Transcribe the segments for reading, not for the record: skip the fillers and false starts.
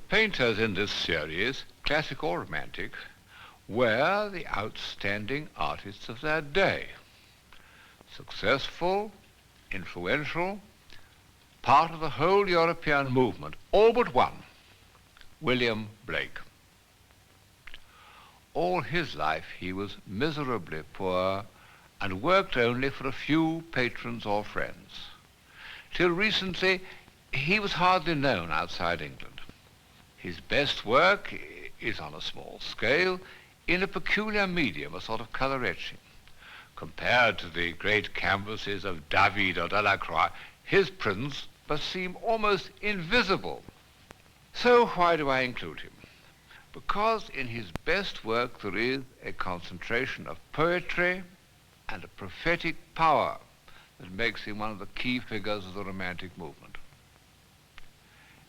Painters in this series, classic or romantic, were the outstanding artists of their day. Successful, influential, part of the whole European movement, all but one, William Blake. All his life he was miserably poor and worked only for a few patrons or friends. Till recently, he was hardly known outside England. His best work is on a small scale, in a peculiar medium, a sort of colour etching. Compared to the great canvases of David or Delacroix, his prints must seem almost invisible. So why do I include him? Because in his best work there is a concentration of poetry and a prophetic power that makes him one of the key figures of the Romantic movement.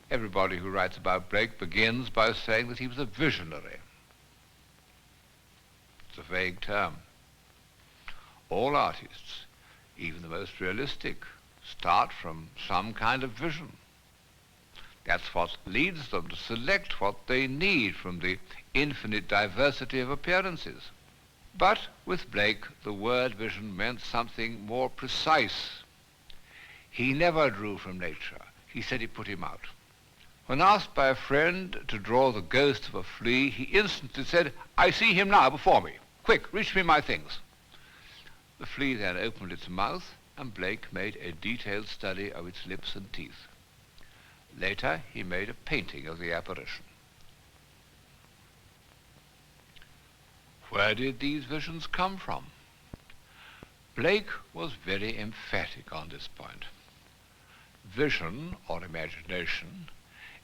Everybody who writes about Blake begins by saying that he was a visionary. It's a vague term. All artists, even the most realistic, start from some kind of vision. That's what leads them to select what they need from the infinite diversity of appearances. But with Blake, the word vision meant something more precise. He never drew from nature. He said it put him out. When asked by a friend to draw the ghost of a flea, he instantly said, "I see him now before me. Quick, reach me my things." The flea then opened its mouth, and Blake made a detailed study of its lips and teeth. Later, he made a painting of the apparition. Where did these visions come from? Blake was very emphatic on this point. Vision, or imagination,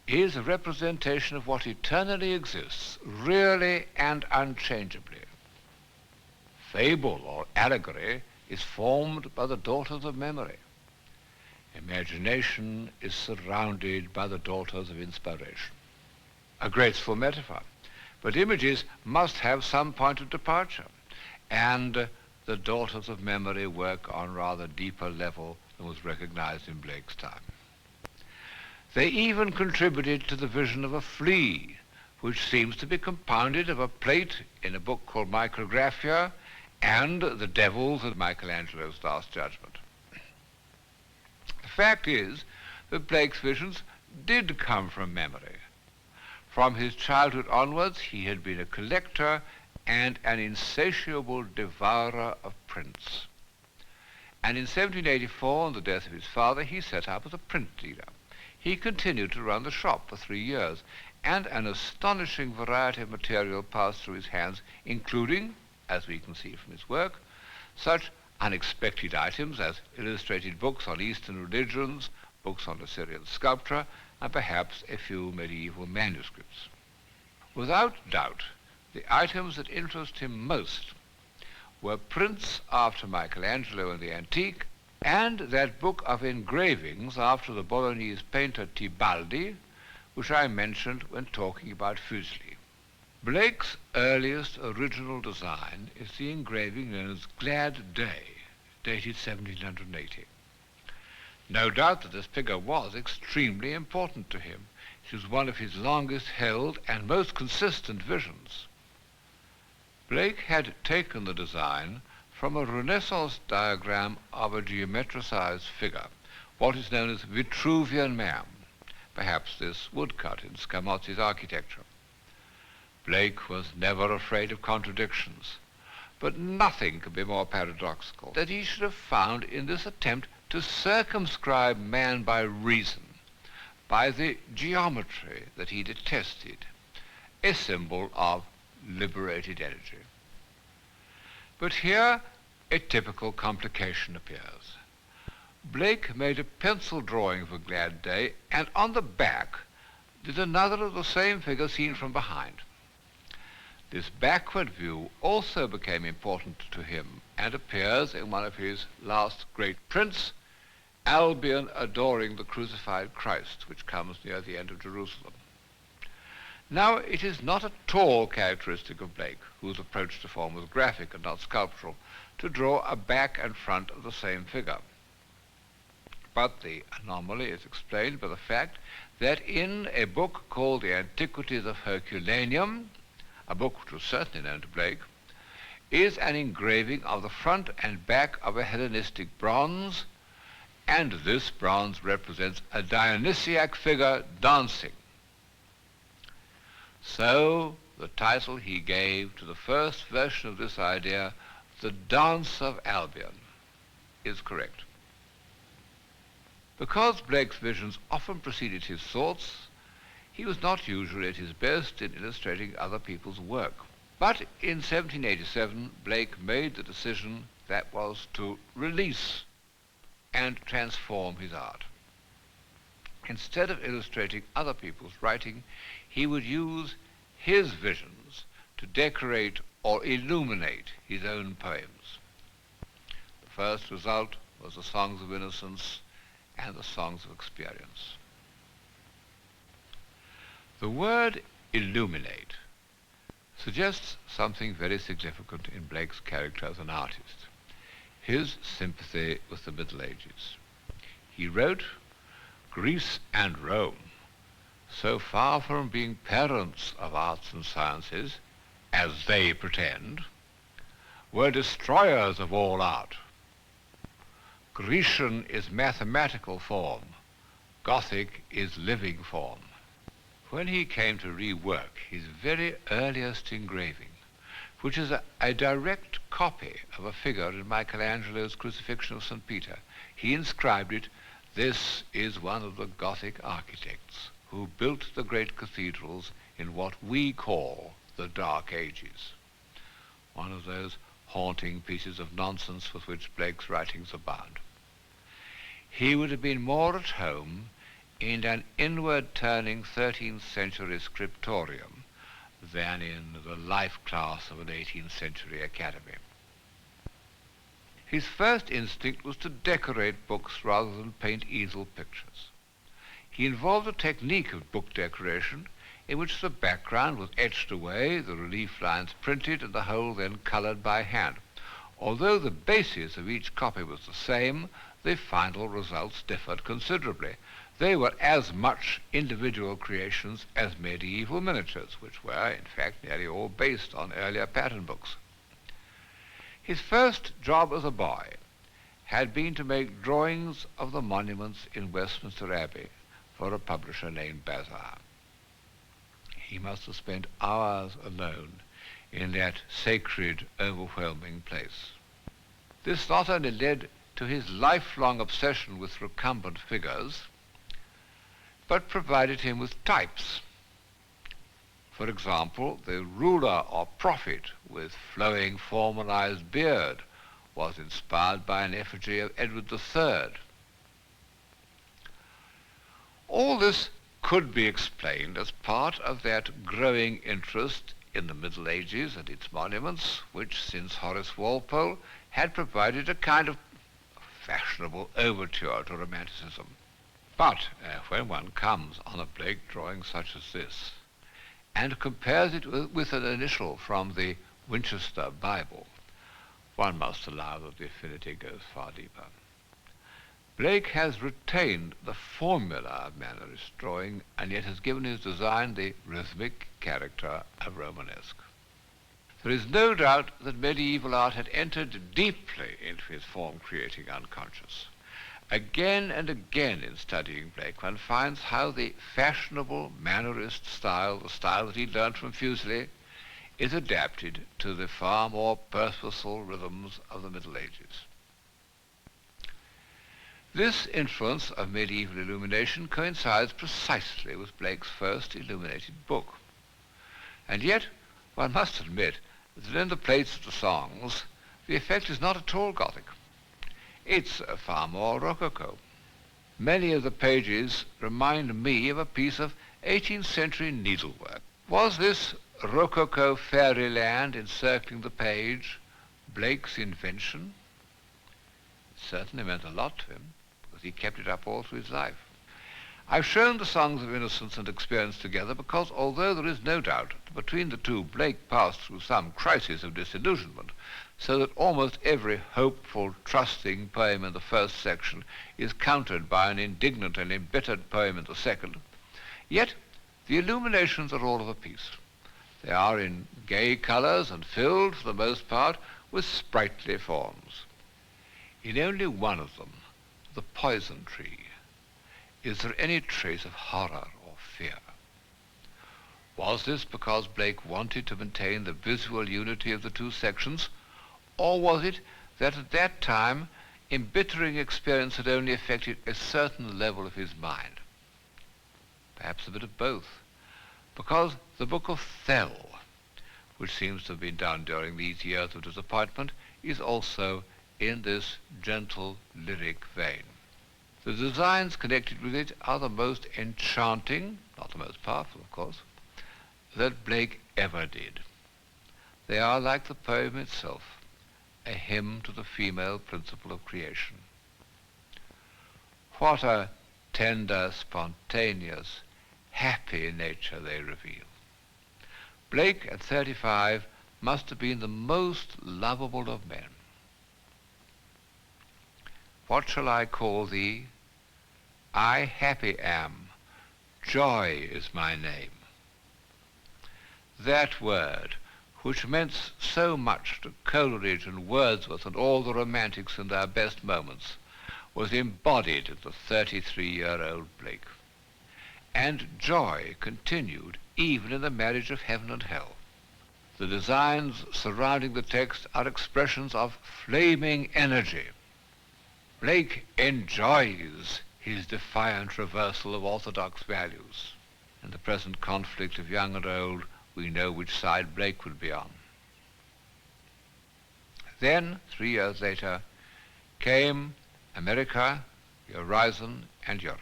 is a representation of what eternally exists, really and unchangeably. Fable, or allegory, is formed by the daughters of memory. Imagination is surrounded by the daughters of inspiration. A graceful metaphor, but images must have some point of departure, and the daughters of memory work on rather deeper level than was recognized in Blake's time. They even contributed to the vision of a flea, which seems to be compounded of a plate in a book called Micrographia and the devils at Michelangelo's Last Judgment. The fact is that Blake's visions did come from memory. From his childhood onwards, he had been a collector and an insatiable devourer of prints. And in 1784, on the death of his father, he set up as a print dealer. He continued to run the shop for 3 years, and an astonishing variety of material passed through his hands, including, as we can see from his work, such unexpected items as illustrated books on Eastern religions, books on Assyrian sculpture, and perhaps a few medieval manuscripts. Without doubt, the items that interest him most were prints after Michelangelo and the antique, and that book of engravings after the Bolognese painter Tibaldi, which I mentioned when talking about Fuseli. Blake's earliest original design is the engraving known as Glad Day, dated 1780. No doubt that this figure was extremely important to him. It was one of his longest held and most consistent visions. Blake had taken the design from a Renaissance diagram of a geometricized figure, what is known as Vitruvian man, perhaps this woodcut in Scamozzi's architecture. Blake was never afraid of contradictions, but nothing could be more paradoxical that he should have found in this attempt to circumscribe man by reason, by the geometry that he detested, a symbol of liberated energy. But here a typical complication appears. Blake made a pencil drawing of a Glad Day, and on the back did another of the same figure seen from behind. This backward view also became important to him and appears in one of his last great prints, Albion Adoring the Crucified Christ, which comes near the end of Jerusalem. Now, it is not at all characteristic of Blake, whose approach to form was graphic and not sculptural, to draw a back and front of the same figure. But the anomaly is explained by the fact that in a book called The Antiquities of Herculaneum, a book which was certainly known to Blake, is an engraving of the front and back of a Hellenistic bronze, and this bronze represents a Dionysiac figure dancing. So the title he gave to the first version of this idea, The Dance of Albion, is correct. Because Blake's visions often preceded his thoughts, he was not usually at his best in illustrating other people's work. But in 1787, Blake made the decision that was to release and transform his art. Instead of illustrating other people's writing, he would use his visions to decorate or illuminate his own poems. The first result was the Songs of Innocence and the Songs of Experience. The word illuminate suggests something very significant in Blake's character as an artist, his sympathy with the Middle Ages. He wrote, "Greece and Rome, so far from being parents of arts and sciences, as they pretend, were destroyers of all art. Grecian is mathematical form, Gothic is living form." When he came to rework his very earliest engraving, which is a direct copy of a figure in Michelangelo's Crucifixion of St. Peter, he inscribed it, "This is one of the Gothic architects who built the great cathedrals in what we call the Dark Ages," one of those haunting pieces of nonsense with which Blake's writings abound. He would have been more at home in an inward-turning 13th century scriptorium than in the life class of an 18th century academy. His first instinct was to decorate books rather than paint easel pictures. He involved a technique of book decoration in which the background was etched away, the relief lines printed, and the whole then colored by hand. Although the basis of each copy was the same, the final results differed considerably. They were as much individual creations as medieval miniatures, which were, in fact, nearly all based on earlier pattern books. His first job as a boy had been to make drawings of the monuments in Westminster Abbey for a publisher named Bazar. He must have spent hours alone in that sacred, overwhelming place. This not only led to his lifelong obsession with recumbent figures, but provided him with types. For example, the ruler or prophet with flowing formalized beard was inspired by an effigy of Edward III. All this could be explained as part of that growing interest in the Middle Ages and its monuments, which since Horace Walpole had provided a kind of fashionable overture to Romanticism. But when one comes on a Blake drawing such as this and compares it with an initial from the Winchester Bible, one must allow that the affinity goes far deeper. Blake has retained the formula of Mannerist drawing and yet has given his design the rhythmic character of Romanesque. There is no doubt that medieval art had entered deeply into his form-creating unconscious. Again and again in studying Blake, one finds how the fashionable Mannerist style, the style that he learned from Fuseli, is adapted to the far more purposeful rhythms of the Middle Ages. This influence of medieval illumination coincides precisely with Blake's first illuminated book. And yet, one must admit that in the plates of the songs, the effect is not at all Gothic. It's far more Rococo. Many of the pages remind me of a piece of 18th century needlework. Was this Rococo fairyland encircling the page Blake's invention? It certainly meant a lot to him, because he kept it up all through his life. I've shown the Songs of Innocence and Experience together because although there is no doubt that between the two Blake passed through some crisis of disillusionment, so that almost every hopeful, trusting poem in the first section is countered by an indignant and embittered poem in the second, yet the illuminations are all of a piece. They are in gay colours and filled, for the most part, with sprightly forms. In only one of them, The Poison Tree, is there any trace of horror or fear? Was this because Blake wanted to maintain the visual unity of the two sections, or was it that at that time embittering experience had only affected a certain level of his mind? Perhaps a bit of both, because the Book of Thel, which seems to have been done during these years of disappointment, is also in this gentle lyric vein. The designs connected with it are the most enchanting, not the most powerful, of course, that Blake ever did. They are, like the poem itself, a hymn to the female principle of creation. What a tender, spontaneous, happy nature they reveal. Blake, at 35, must have been the most lovable of men. What shall I call thee? I happy am, joy is my name. That word, which meant so much to Coleridge and Wordsworth and all the romantics in their best moments, was embodied in the 33-year-old Blake. And joy continued even in the marriage of heaven and hell. The designs surrounding the text are expressions of flaming energy. Blake enjoys his defiant reversal of orthodox values. In the present conflict of young and old, we know which side Blake would be on. Then, 3 years later, came America, the Horizon, and Europe.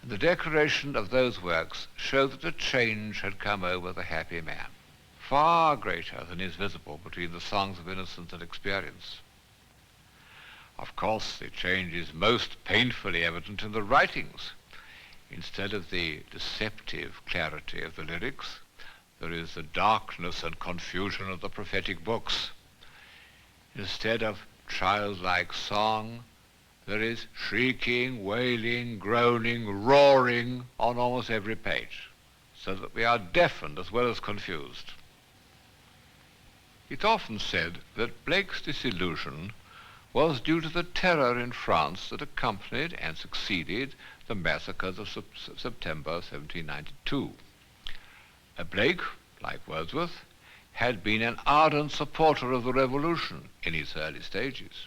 And the declaration of those works showed that a change had come over the happy man, far greater than is visible between the Songs of Innocence and Experience. Of course, the change is most painfully evident in the writings. Instead of the deceptive clarity of the lyrics, there is the darkness and confusion of the prophetic books. Instead of childlike song, there is shrieking, wailing, groaning, roaring on almost every page, so that we are deafened as well as confused. It's often said that Blake's disillusion was due to the terror in France that accompanied and succeeded the massacres of September 1792. Blake, like Wordsworth, had been an ardent supporter of the revolution in its early stages.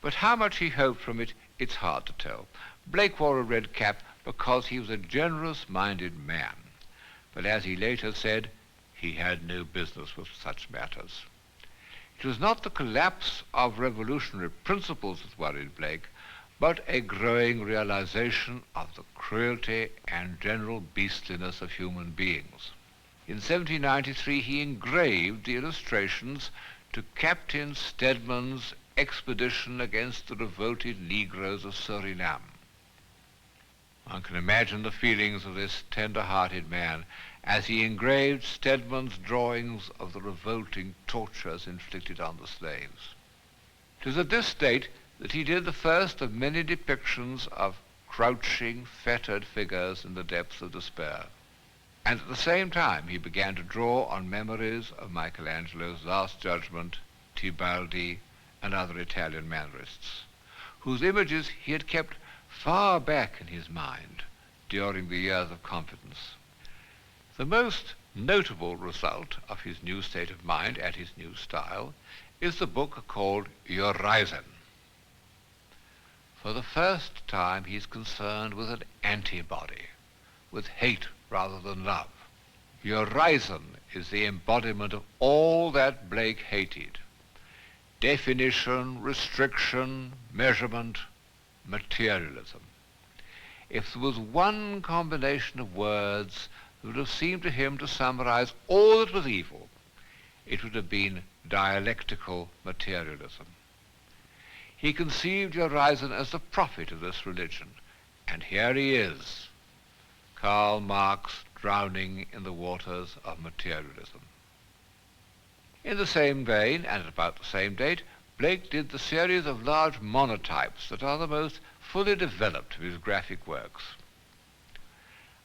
But how much he hoped from it, it's hard to tell. Blake wore a red cap because he was a generous-minded man. But as he later said, he had no business with such matters. It was not the collapse of revolutionary principles that worried Blake, but a growing realization of the cruelty and general beastliness of human beings. In 1793, he engraved the illustrations to Captain Stedman's expedition against the revolted Negroes of Suriname. One can imagine the feelings of this tender-hearted man as he engraved Stedman's drawings of the revolting tortures inflicted on the slaves. It was at this date that he did the first of many depictions of crouching, fettered figures in the depths of despair. And at the same time he began to draw on memories of Michelangelo's Last Judgment, Tibaldi, and other Italian Mannerists, whose images he had kept far back in his mind during the years of confidence. The most notable result of his new state of mind and his new style is the book called Urizen. For the first time he is concerned with an antibody, with hate rather than love. Urizen is the embodiment of all that Blake hated: definition, restriction, measurement, materialism. If there was one combination of words that would have seemed to him to summarize all that was evil, it would have been dialectical materialism. He conceived Urizen as the prophet of this religion, And here he is, Karl Marx drowning in the waters of materialism. In the same vein, and at about the same date, Blake did the series of large monotypes that are the most fully developed of his graphic works.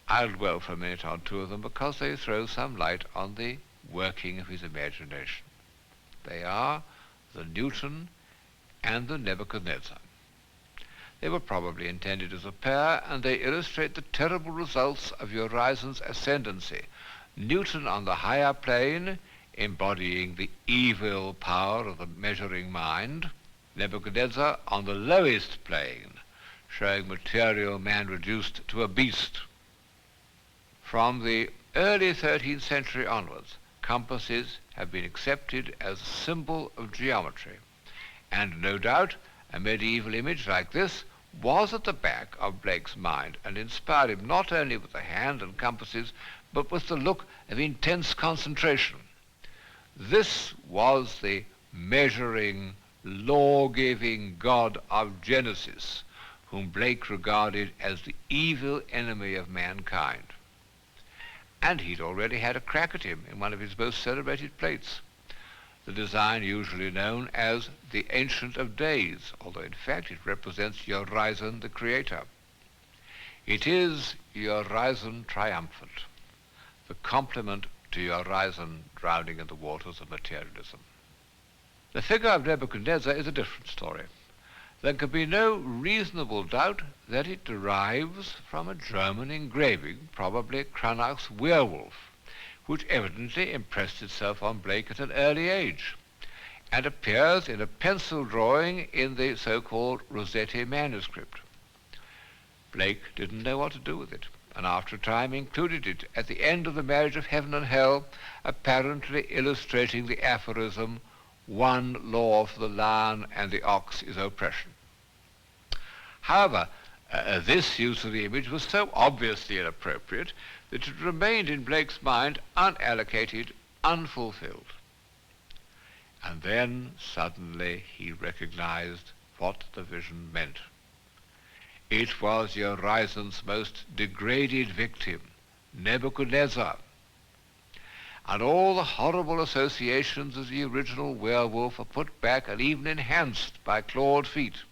I'll dwell for a minute on two of them because they throw some light on the working of his imagination. They are the Newton and the Nebuchadnezzar. They were probably intended as a pair, and they illustrate the terrible results of Urizen's ascendancy. Newton on the higher plane, embodying the evil power of the measuring mind. Nebuchadnezzar on the lowest plane, showing material man reduced to a beast. From the early 13th century onwards, compasses have been accepted as a symbol of geometry, and no doubt a medieval image like this was at the back of Blake's mind and inspired him not only with the hand and compasses, but with the look of intense concentration. This was the measuring, law-giving God of Genesis, whom Blake regarded as the evil enemy of mankind. And he'd already had a crack at him in one of his most celebrated plates, the design usually known as the Ancient of Days, although in fact it represents Urizen the creator. It is Urizen triumphant, the complement to Urizen drowning in the waters of materialism. The figure of Nebuchadnezzar is a different story. There can be no reasonable doubt that it derives from a German engraving, probably Cranach's Werewolf, which evidently impressed itself on Blake at an early age, and appears in a pencil drawing in the so-called Rossetti manuscript. Blake didn't know what to do with it, and after a time included it at the end of The Marriage of Heaven and Hell, apparently illustrating the aphorism, "One law for the lion and the ox is oppression." However, this use of the image was so obviously inappropriate that it remained in Blake's mind unallocated, unfulfilled. And then suddenly he recognized what the vision meant. It was Urizen's most degraded victim, Nebuchadnezzar, and all the horrible associations of the original werewolf are put back and even enhanced by clawed feet.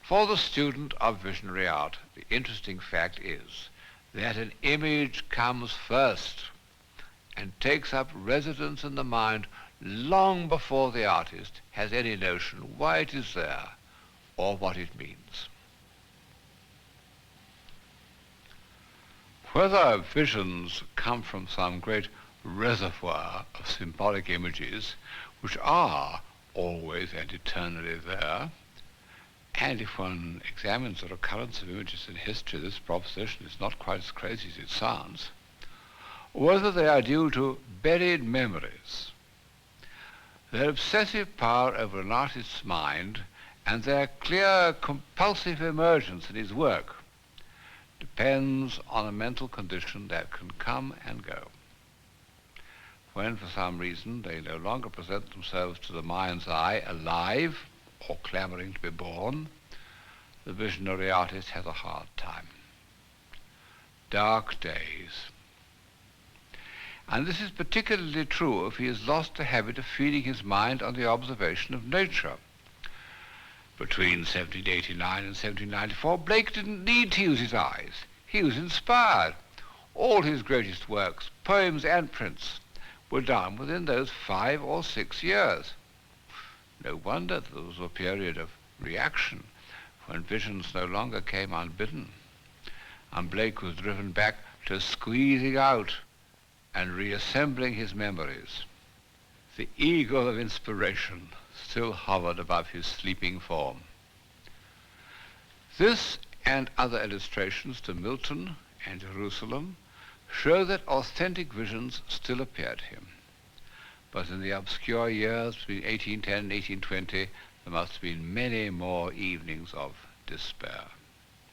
For the student of visionary art, the interesting fact is that an image comes first and takes up residence in the mind long before the artist has any notion why it is there or what it means. Whether visions come from some great reservoir of symbolic images, which are always and eternally there, and if one examines the recurrence of images in history, this proposition is not quite as crazy as it sounds, whether they are due to buried memories, their obsessive power over an artist's mind, and their clear compulsive emergence in his work, depends on a mental condition that can come and go. When for some reason they no longer present themselves to the mind's eye alive or clamoring to be born, the visionary artist has a hard time. Dark days. And this is particularly true if he has lost the habit of feeding his mind on the observation of nature. Between 1789 and 1794, Blake didn't need to use his eyes. He was inspired. All his greatest works, poems and prints, were done within those 5 or 6 years. No wonder there was a period of reaction when visions no longer came unbidden, and Blake was driven back to squeezing out and reassembling his memories. The eagle of inspiration still hovered above his sleeping form. This and other illustrations to Milton and Jerusalem show that authentic visions still appear to him. But in the obscure years between 1810 and 1820, there must have been many more evenings of despair.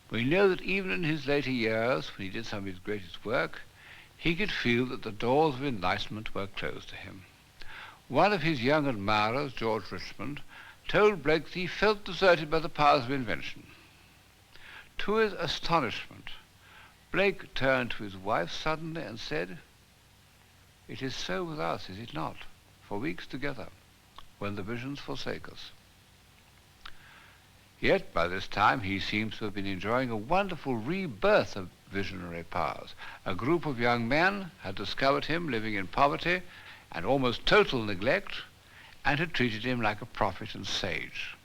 We know that even in his later years, when he did some of his greatest work, he could feel that the doors of enlightenment were closed to him. One of his young admirers, George Richmond, told Blake that he felt deserted by the powers of invention. To his astonishment, Blake turned to his wife suddenly and said, "It is so with us, is it not, for weeks together, when the visions forsake us?" Yet by this time he seems to have been enjoying a wonderful rebirth of visionary powers. A group of young men had discovered him living in poverty and almost total neglect, and had treated him like a prophet and sage.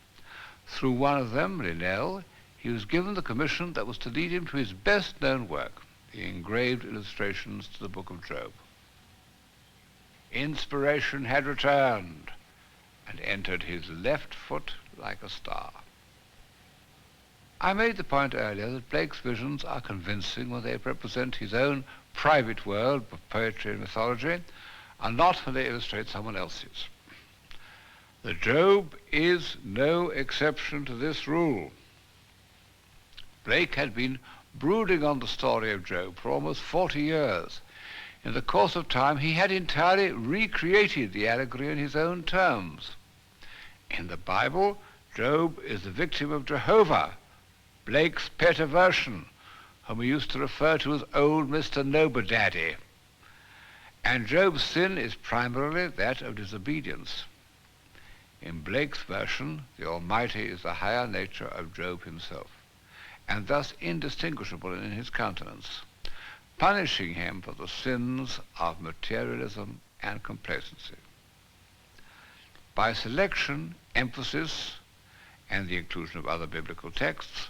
Through one of them, Linnell, he was given the commission that was to lead him to his best-known work, the engraved illustrations to the Book of Job. Inspiration had returned and entered his left foot like a star. I made the point earlier that Blake's visions are convincing when they represent his own private world of poetry and mythology, and not when they illustrate someone else's. The Job is no exception to this rule. Blake had been brooding on the story of Job for almost 40 years. In the course of time, he had entirely recreated the allegory in his own terms. In the Bible, Job is the victim of Jehovah, Blake's pet aversion, whom he used to refer to as old Mr. Nobodaddy. And Job's sin is primarily that of disobedience. In Blake's version, the Almighty is the higher nature of Job himself, and thus indistinguishable in his countenance, punishing him for the sins of materialism and complacency. By selection, emphasis, and the inclusion of other biblical texts,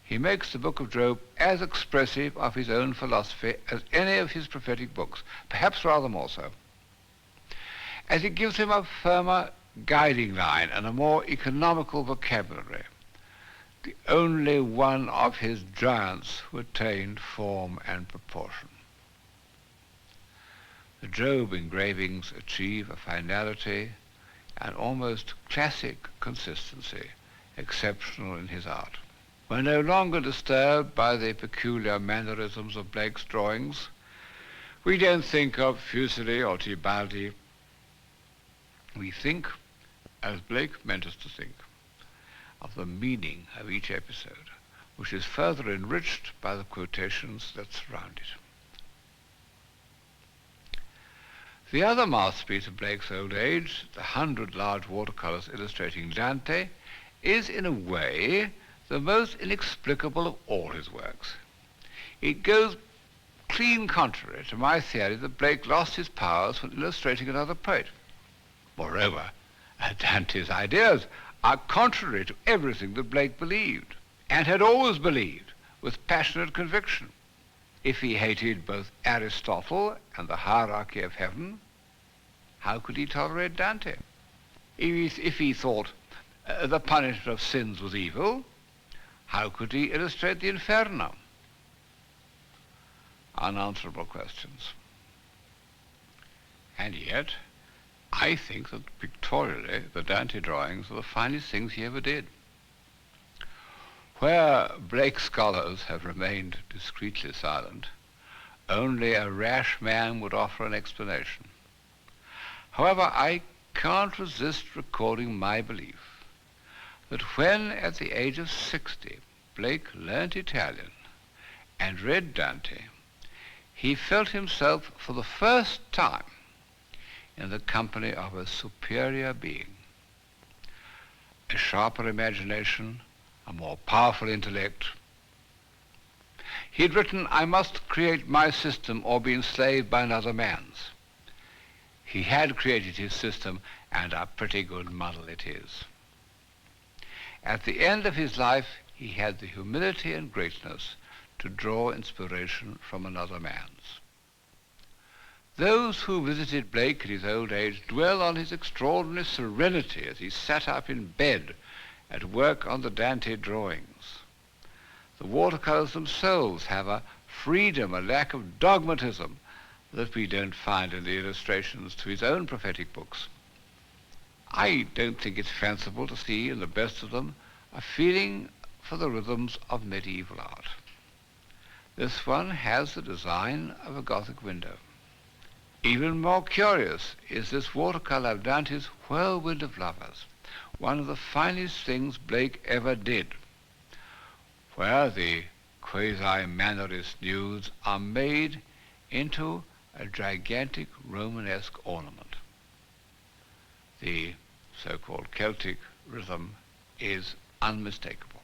he makes the book of Job as expressive of his own philosophy as any of his prophetic books, perhaps rather more so, as it gives him a firmer guiding line and a more economical vocabulary, the only one of his giants who attained form and proportion. The Job engravings achieve a finality and almost classic consistency exceptional in his art. We're no longer disturbed by the peculiar mannerisms of Blake's drawings. We don't think of Fuseli or Tibaldi. We think, as Blake meant us to think, of the meaning of each episode, which is further enriched by the quotations that surround it. The other masterpiece of Blake's old age, the 100 large watercolors illustrating Dante, is in a way the most inexplicable of all his works. It goes clean contrary to my theory that Blake lost his powers when illustrating another poet. Moreover, Dante's ideas are contrary to everything that Blake believed, and had always believed with passionate conviction. If he hated both Aristotle and the hierarchy of heaven, how could he tolerate Dante? If he thought the punishment of sins was evil, how could he illustrate the Inferno? Unanswerable questions. And yet, I think that pictorially the Dante drawings are the finest things he ever did. Where Blake scholars have remained discreetly silent, only a rash man would offer an explanation. However, I can't resist recording my belief that when at the age of 60 Blake learnt Italian and read Dante, he felt himself for the first time in the company of a superior being, a sharper imagination, a more powerful intellect. He had written, "I must create my system or be enslaved by another man's." He had created his system, and a pretty good muddle it is. At the end of his life, he had the humility and greatness to draw inspiration from another man's. Those who visited Blake in his old age dwell on his extraordinary serenity as he sat up in bed at work on the Dante drawings. The watercolors themselves have a freedom, a lack of dogmatism that we don't find in the illustrations to his own prophetic books. I don't think it's fanciful to see in the best of them a feeling for the rhythms of medieval art. This one has the design of a Gothic window. Even more curious is this watercolor of Dante's Whirlwind of Lovers, one of the finest things Blake ever did. where the quasi-mannerist nudes are made into a gigantic Romanesque ornament. The so-called Celtic rhythm is unmistakable.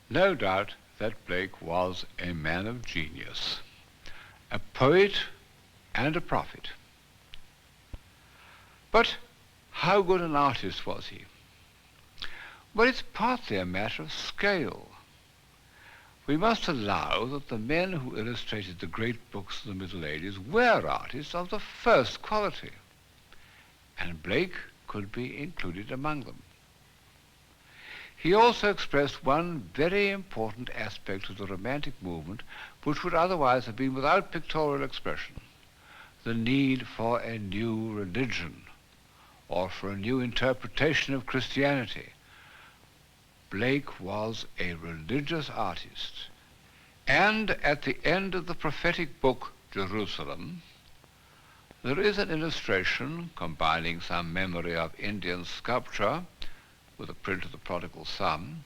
No doubt that Blake was a man of genius, a poet and a prophet. But how good an artist was he? Well, it's partly a matter of scale. We must allow that the men who illustrated the great books of the Middle Ages were artists of the first quality, and Blake could be included among them. He also expressed one very important aspect of the Romantic movement which would otherwise have been without pictorial expression, the need for a new religion or for a new interpretation of Christianity. Blake was a religious artist, and at the end of the prophetic book, Jerusalem, there is an illustration combining some memory of Indian sculpture with a print of the prodigal son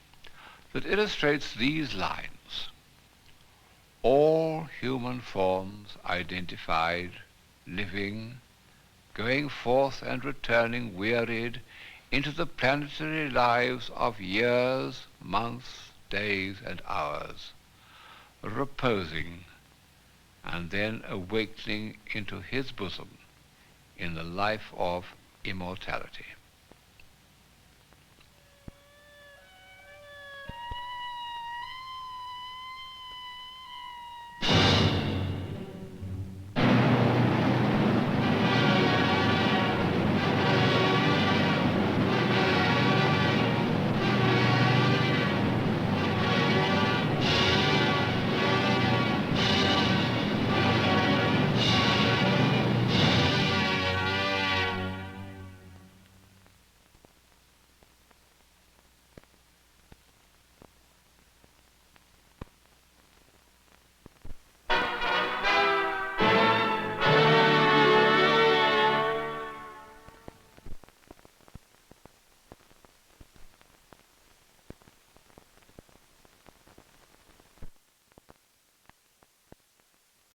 that illustrates these lines: all human forms identified, living, going forth and returning wearied into the planetary lives of years, months, days, and hours, reposing and then awakening into his bosom in the life of immortality.